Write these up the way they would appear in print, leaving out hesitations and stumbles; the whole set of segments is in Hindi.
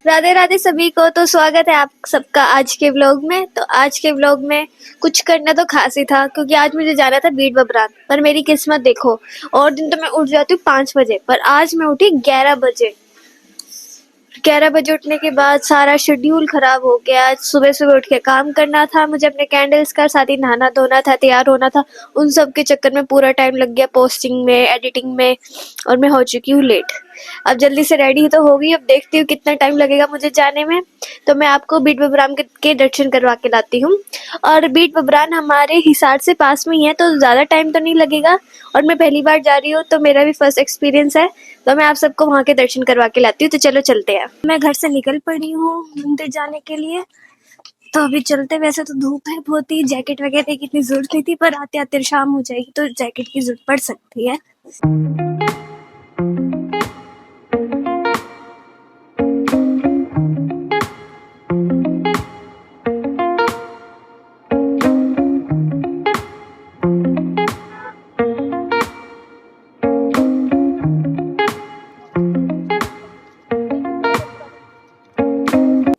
राधे राधे सभी को। तो स्वागत है आप सबका आज के व्लॉग में। तो आज के व्लॉग में कुछ करना तो खास ही था, क्योंकि आज मुझे जाना था बीट बबरान। पर मेरी किस्मत देखो, और दिन तो मैं उठ जाती हूँ 5 बजे, पर आज मैं उठी 11 बजे। 11 बजे उठने के बाद सारा शेड्यूल खराब हो गया। आज सुबह सुबह उठ के काम करना था मुझे, अपने कैंडल्स का, साथ ही नहाना धोना था, तैयार होना था। उन सब के चक्कर में पूरा टाइम लग गया पोस्टिंग में, एडिटिंग में, और मैं हो चुकी हूँ लेट। अब जल्दी से रेडी तो हो गई, अब देखती हूँ कितना टाइम लगेगा मुझे जाने में। तो मैं आपको बीट बबरान के दर्शन करवा के लाती हूँ। और बीट बबरान हमारे हिसार से पास में ही है, तो ज़्यादा टाइम तो नहीं लगेगा। और मैं पहली बार जा रही हूँ, तो मेरा भी फर्स्ट एक्सपीरियंस है। तो मैं आप सबको वहाँ के दर्शन करवा के लाती हूँ। तो चलो चलते हैं। मैं घर से निकल पड़ी हूँ मंदिर जाने के लिए। तो अभी चलते, वैसे तो धूप है बहुत ही, जैकेट वगैरह की इतनी जरूरत नहीं थी, पर आते आते शाम हो जाएगी तो जैकेट की जरूरत पड़ सकती है।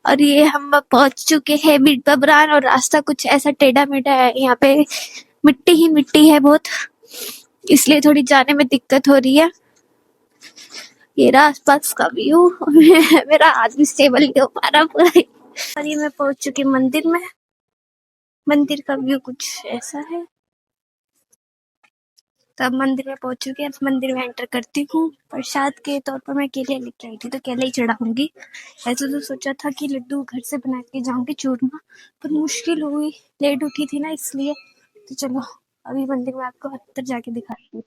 और ये हम पहुंच चुके हैं बीट बबरान, और रास्ता कुछ ऐसा टेढ़ा मेढ़ा है। यहाँ पे मिट्टी ही मिट्टी है बहुत, इसलिए थोड़ी जाने में दिक्कत हो रही है। ये रहा आसपास का व्यू। मेरा हाथ भी स्टेबल नहीं हो पा रहा पूरा ही। और ये मैं पहुंच चुकी मंदिर में। मंदिर का व्यू कुछ ऐसा है। तो अब मंदिर में पहुंच चुके हैं, अब मंदिर में एंटर करती हूँ। प्रसाद के तौर पर मैं केले लेके आई थी, तो केले ही चढ़ाऊंगी। ऐसे तो सोचा था कि लड्डू घर से बना के जाऊंगी, चूरमा, पर मुश्किल हुई, लेट उठी थी ना इसलिए। तो चलो अभी मंदिर में आपको अंदर जाके दिखाती हूँ।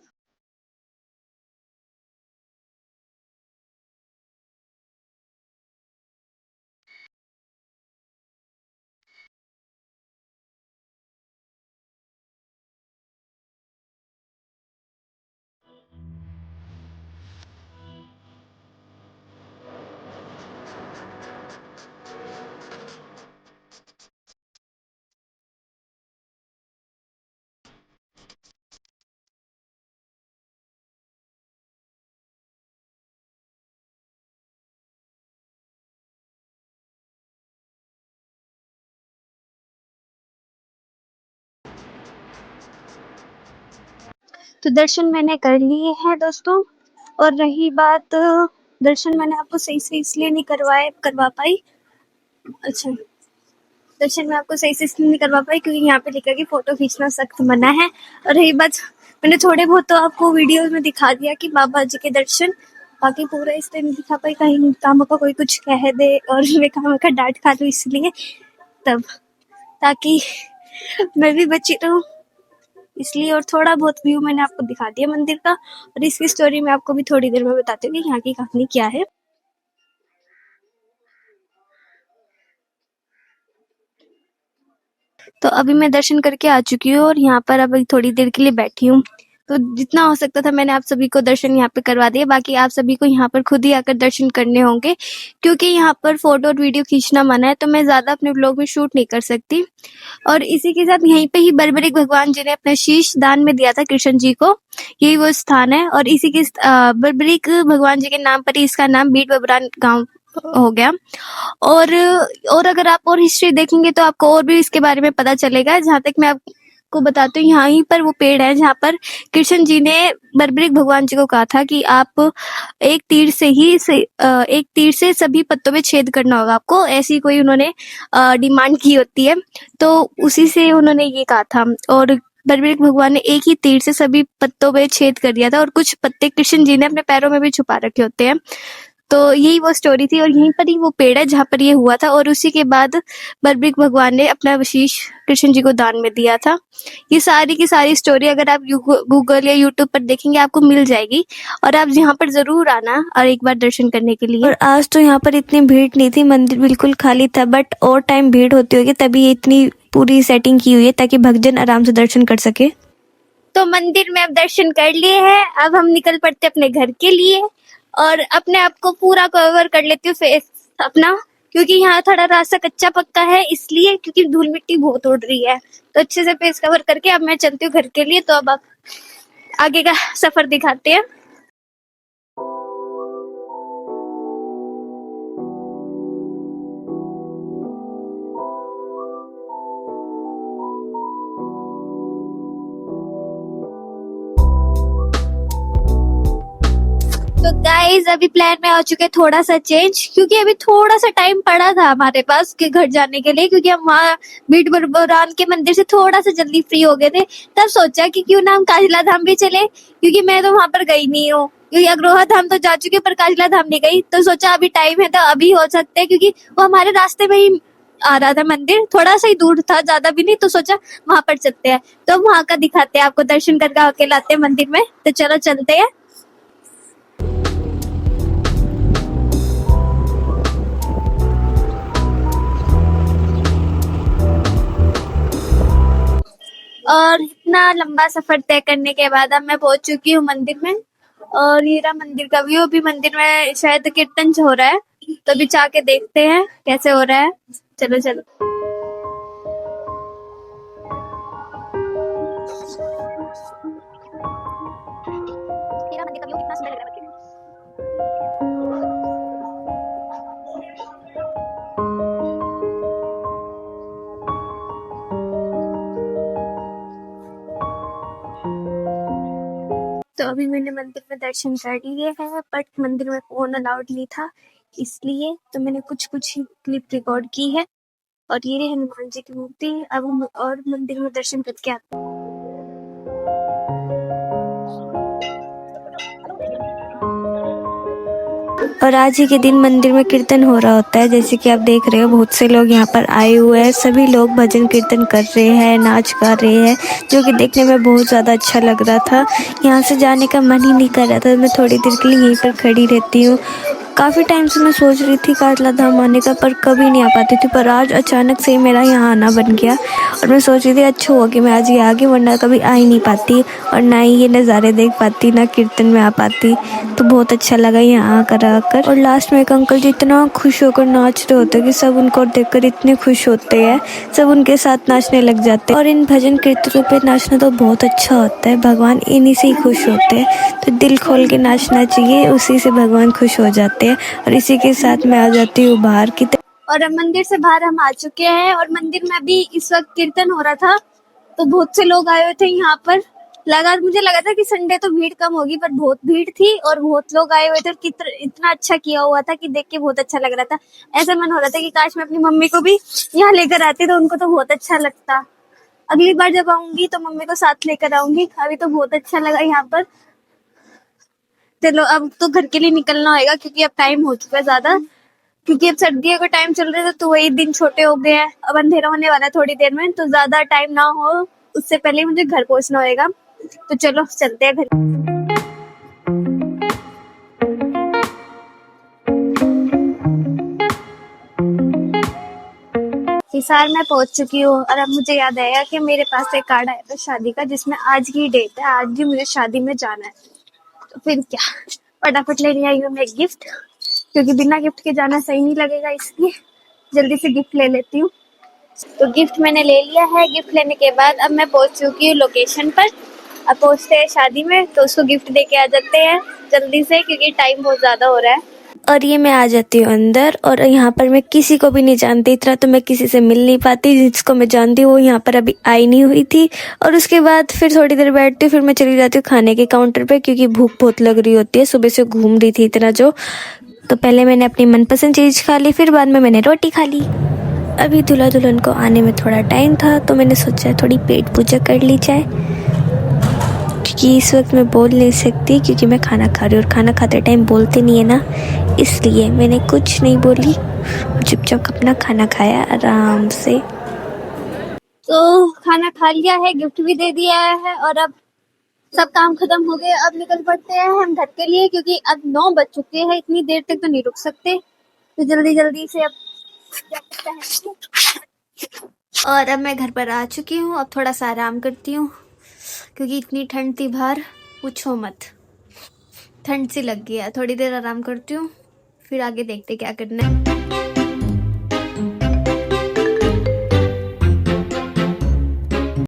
तो दर्शन मैंने कर लिए हैं दोस्तों। और रही बात, दर्शन मैंने आपको सही से इसलिए नहीं करवा पाई। अच्छा, दर्शन मैं आपको सही से इसलिए नहीं करवा पाई क्योंकि यहाँ पे लिखा है कि फोटो खींचना सख्त मना है। और रही बात, मैंने थोड़े बहुत तो आपको वीडियोस में दिखा दिया कि बाबा जी के दर्शन, बाकी पूरा इसलिए नहीं दिखा पाई, कहीं कामों का कोई कुछ कह दे और मैं कामों का डांट खा लूँ, इसलिए तब, ताकि मैं भी बची रहूँ इसलिए। और थोड़ा बहुत व्यू मैंने आपको दिखा दिया मंदिर का, और इसकी स्टोरी मैं आपको भी थोड़ी देर में बताती हूँ कि यहाँ की कहानी क्या है। तो अभी मैं दर्शन करके आ चुकी हूँ, और यहाँ पर अभी थोड़ी देर के लिए बैठी हूँ। तो जितना हो सकता था मैंने आप सभी को दर्शन यहाँ पे करवा दिए। बाकी आप सभी को यहाँ पर खुद ही आकर दर्शन करने होंगे, क्योंकि यहाँ पर फोटो और वीडियो खींचना मना है, तो मैं ज्यादा अपने ब्लॉग में शूट नहीं कर सकती। और इसी के साथ यहीं पे ही बर्बरीक भगवान जी ने अपना शीश दान में दिया था कृष्ण जी को, यही वो स्थान है। और इसी के बर्बरीक भगवान जी के नाम पर ही इसका नाम बीट बबरान गांव हो गया। और अगर आप और हिस्ट्री देखेंगे तो आपको और भी इसके बारे में पता चलेगा। जहाँ तक मैं आपको बताती हूँ, यहाँ ही पर वो पेड़ है जहाँ पर कृष्ण जी ने बर्बरीक भगवान जी को कहा था कि आप एक तीर से सभी पत्तों में छेद करना होगा आपको, ऐसी कोई उन्होंने डिमांड की होती है। तो उसी से उन्होंने ये कहा था, और बर्बरीक भगवान ने एक ही तीर से सभी पत्तों में छेद कर दिया था। और कुछ पत्ते कृष्ण जी ने अपने पैरों में भी छुपा रखे होते हैं। तो यही वो स्टोरी थी, और यहीं पर ही वो पेड़ है जहाँ पर ये हुआ था। और उसी के बाद बर्बरीक भगवान ने अपना शीश कृष्ण जी को दान में दिया था। ये सारी की सारी स्टोरी अगर आप गूगल या यूट्यूब पर देखेंगे आपको मिल जाएगी, और आप यहाँ पर जरूर आना और एक बार दर्शन करने के लिए। और आज तो यहाँ पर इतनी भीड़ नहीं थी, मंदिर बिल्कुल खाली था, बट और टाइम भीड़ होती होगी तभी ये इतनी पूरी सेटिंग की हुई है ताकि भक्तजन आराम से दर्शन कर सके। तो मंदिर में अब दर्शन कर लिए हैं, अब हम निकल पड़ते अपने घर के लिए। और अपने आप को पूरा कवर कर लेती हूँ फेस अपना, क्योंकि यहाँ थोड़ा रास्ता कच्चा पक्का है, इसलिए क्योंकि धूल मिट्टी बहुत उड़ रही है। तो अच्छे से फेस कवर करके अब मैं चलती हूँ घर के लिए। तो अब आप आगे का सफर दिखाते हैं। तो गाइज अभी प्लान में हो चुके थोड़ा सा चेंज, क्योंकि अभी थोड़ा सा टाइम पड़ा था हमारे पास के घर जाने के लिए, क्योंकि हम वहाँ बीट बरबरान के मंदिर से थोड़ा सा जल्दी फ्री हो गए थे। तब सोचा कि क्यों ना हम काजला धाम भी चले, क्योंकि मैं तो वहां पर गई नहीं हूँ, क्योंकि अग्रोहा धाम तो जा चुके पर काजला धाम नहीं गई। तो सोचा अभी टाइम है तो अभी हो सकते हैं, क्योंकि वो हमारे रास्ते में ही आ रहा था मंदिर, थोड़ा सा ही दूर था, ज्यादा भी नहीं। तो सोचा वहां पर चलते हैं, तो वहां का दिखाते हैं आपको, दर्शन करके आके लाते हैं मंदिर में। तो चलो चलते हैं। और इतना लंबा सफर तय करने के बाद अब मैं पहुंच चुकी हूँ मंदिर में। और ये रहा मंदिर का व्यू। अभी मंदिर में शायद कीर्तन हो रहा है, तो अभी जाके देखते हैं कैसे हो रहा है। चलो चलो। मेरा मंदिर का व्यू कितना सुंदर लग रहा है। तो अभी मैंने मंदिर में दर्शन कर लिए हैं, बट मंदिर में फोन अलाउड नहीं था, इसलिए तो मैंने कुछ कुछ ही क्लिप रिकॉर्ड की है। और ये रही हनुमान जी की मूर्ति। अब हम और मंदिर में दर्शन करके आते हैं। और आज ही के दिन मंदिर में कीर्तन हो रहा होता है, जैसे कि आप देख रहे हो बहुत से लोग यहाँ पर आए हुए हैं। सभी लोग भजन कीर्तन कर रहे हैं, नाच गा रहे हैं, जो कि देखने में बहुत ज़्यादा अच्छा लग रहा था। यहाँ से जाने का मन ही नहीं कर रहा था। मैं थोड़ी देर के लिए यहीं पर खड़ी रहती हूँ। काफ़ी टाइम से मैं सोच रही थी काजला धाम आने का, पर कभी नहीं आ पाती थी। पर आज अचानक से मेरा यहाँ आना बन गया, और मैं सोच रही थी अच्छा हुआ कि मैं आज ये आ गई, वरना कभी आ ही नहीं पाती और ना ही ये नज़ारे देख पाती, ना कीर्तन में आ पाती। तो बहुत अच्छा लगा यहाँ आकर। और लास्ट में एक अंकल जी इतना खुश होकर नाच रहे होते कि सब उनको देखकर इतने खुश होते हैं, सब उनके साथ नाचने लग जाते हैं। और इन भजन कीर्तनों पे नाचना तो बहुत अच्छा होता है, भगवान इन्हीं से ही खुश होते हैं। तो दिल खोल के नाचना चाहिए, उसी से भगवान खुश हो जाते हैं। और इसी के साथ मैं आ जाती हूँ बाहर की तरफ। और अब मंदिर से बाहर हम आ चुके हैं, और मंदिर में अभी इस वक्त कीर्तन हो रहा था, तो बहुत से लोग आए हुए थे यहाँ पर। मुझे लगा था कि संडे तो भीड़ कम होगी, पर बहुत भीड़ थी और बहुत लोग आए हुए थे। और इतना अच्छा किया हुआ था कि देख के बहुत अच्छा लग रहा था। ऐसा मन हो रहा था कि काश मैं अपनी मम्मी को भी यहाँ लेकर आती, तो उनको तो बहुत अच्छा लगता। अगली बार जब आऊंगी तो मम्मी को साथ लेकर आऊंगी। अभी तो बहुत अच्छा लगा यहाँ पर। चलो अब तो घर के लिए निकलना होगा, क्योंकि अब टाइम हो चुका है ज्यादा, क्योंकि अब सर्दियों का टाइम चल रहा है, तो वही दिन छोटे हो गए हैं। अब अंधेरा होने वाला है थोड़ी देर में, तो ज्यादा टाइम ना हो उससे पहले मुझे घर पहुंचना होगा। तो चलो चलते हैं घर। हिसार में पहुंच चुकी हूँ, और अब मुझे याद आया कि मेरे पास एक कार्ड आया था शादी का, जिसमें आज की डेट है, आज भी मुझे शादी में जाना है। तो फिर क्या, फटाफट लेने आई हूँ मैं एक गिफ्ट, क्योंकि बिना गिफ्ट के जाना सही नहीं लगेगा, इसलिए जल्दी से गिफ्ट ले लेती हूँ। तो गिफ्ट मैंने ले लिया है। गिफ्ट लेने के बाद अब मैं पहुंच चुकी हूँ लोकेशन पर। अब पहुंचते हैं शादी में, तो उसको गिफ्ट दे के आ जाते हैं जल्दी से, क्योंकि टाइम बहुत ज्यादा हो रहा है। और ये मैं आ जाती हूँ अंदर, और यहाँ पर मैं किसी को भी नहीं जानती, इतना तो मैं किसी से मिल नहीं पाती। जिसको मैं जानती हूँ वो यहाँ पर अभी आई नहीं हुई थी। और उसके बाद फिर थोड़ी देर बैठती हूँ, फिर मैं चली जाती हूँ खाने के काउंटर पे, क्योंकि भूख बहुत लग रही होती है, सुबह से घूम रही थी इतना जो। तो पहले मैंने अपनी मनपसंद चीज़ खा ली, फिर बाद में मैंने रोटी खा ली। अभी दूल्हा दुल्हन को आने में थोड़ा टाइम था, तो मैंने सोचा थोड़ी पेट पूजा कर ली जाए, क्योंकि इस वक्त मैं बोल नहीं सकती, क्योंकि मैं खाना खा रही हूँ, और खाना खाते टाइम बोलते नहीं है ना, इसलिए मैंने कुछ नहीं बोली, चुपचाप अपना खाना खाया आराम से। तो खाना खा लिया है, गिफ्ट भी दे दिया है, और अब सब काम खत्म हो गए। अब निकल पड़ते हैं हम घर के लिए, क्योंकि अब 9 बज चुके हैं, इतनी देर तक तो नहीं रुक सकते। तो जल्दी जल्दी से अब क्या करते हैं। और अब मैं घर पर आ चुकी हूँ, अब थोड़ा सा आराम करती हूँ, क्योंकि इतनी ठंड थी बाहर, पूछो मत, ठंड सी लग गई है। थोड़ी देर आराम करती हूँ, फिर आगे देखते क्या करना है।